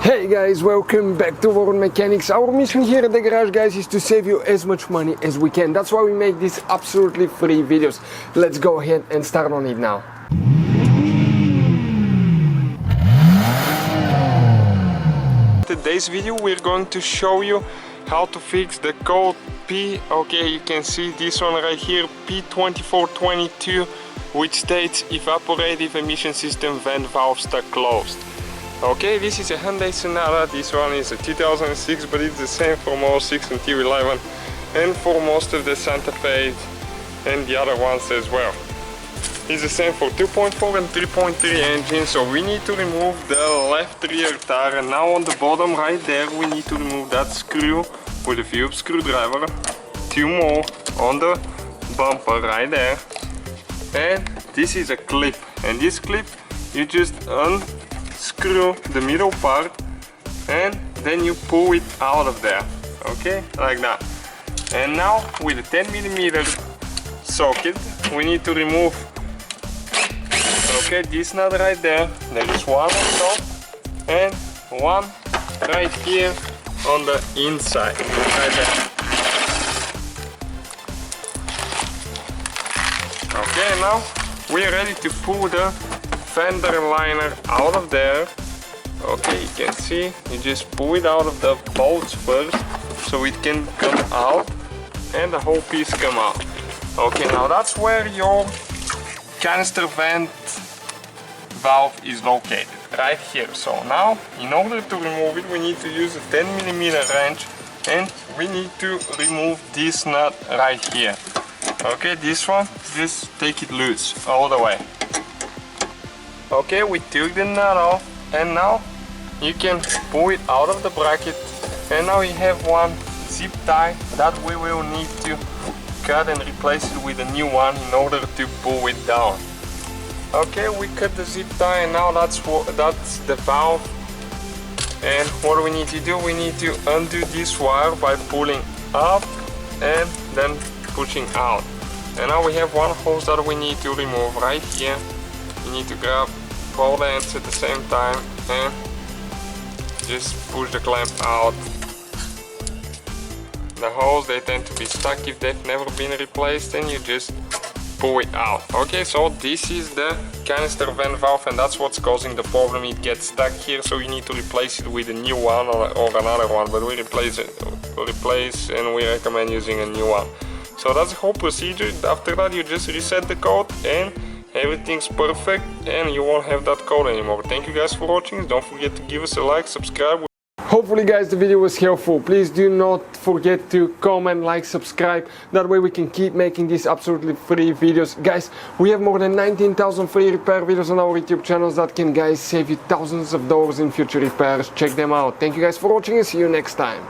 Hey guys, welcome back to World Mechanics. Our mission here at the garage, guys, is to save you as much money as we can. That's why we make these absolutely free videos. Let's go ahead and start on it now. Today's video we're going to show you how to fix the code P. Okay, you can see this one right here, P2422, which states evaporative emission system vent valve stuck closed. Okay, this is a Hyundai Sonata. This one is a 2006, but it's the same for most 6 and T11 and for most of the Santa Fe and the other ones as well. It's the same for 2.4 and 3.3 engines, so we need to remove the left rear tire, and now on the bottom right there we need to remove that screw with a Phillips screwdriver, 2 more on the bumper right there, and this is a clip, and this clip you just unscrew the middle part and then you pull it out of there, okay, like that. And now with a 10mm socket we need to remove, okay, this nut right there. There is one on top and one right here on the inside, right there. Okay, now we are ready to pull the fender liner out of there. Okay, you can see, you just pull it out of the bolts first so it can come out and the whole piece come out. Okay, now that's where your canister vent valve is located, right here. So now, in order to remove it, we need to use a 10mm wrench and we need to remove this nut right here. Okay, this one, just take it loose all the way. Okay, we took the nut off and now you can pull it out of the bracket, and now we have one zip tie that we will need to cut and replace it with a new one in order to pull it down. Okay, we cut the zip tie and now that's the valve, and what we need to do, we need to undo this wire by pulling up and then pushing out. And now we have one hose that we need to remove right here. You need to grab both ends at the same time and just push the clamp out. The hose, they tend to be stuck if they've never been replaced, and you just pull it out. Okay, so this is the canister vent valve and that's what's causing the problem. It gets stuck here, so you need to replace it with a new one or another one, but we replace and we recommend using a new one. So that's the whole procedure. After that you just reset the code and everything's perfect and you won't have that code anymore. Thank you guys for watching. Don't forget to give us a like, subscribe. Hopefully guys the video was helpful. Please do not forget to comment, like, subscribe. That way we can keep making these absolutely free videos. Guys, we have more than 19,000 free repair videos on our YouTube channels that can, guys, save you thousands of dollars in future repairs. Check them out. Thank you guys for watching and see you next time.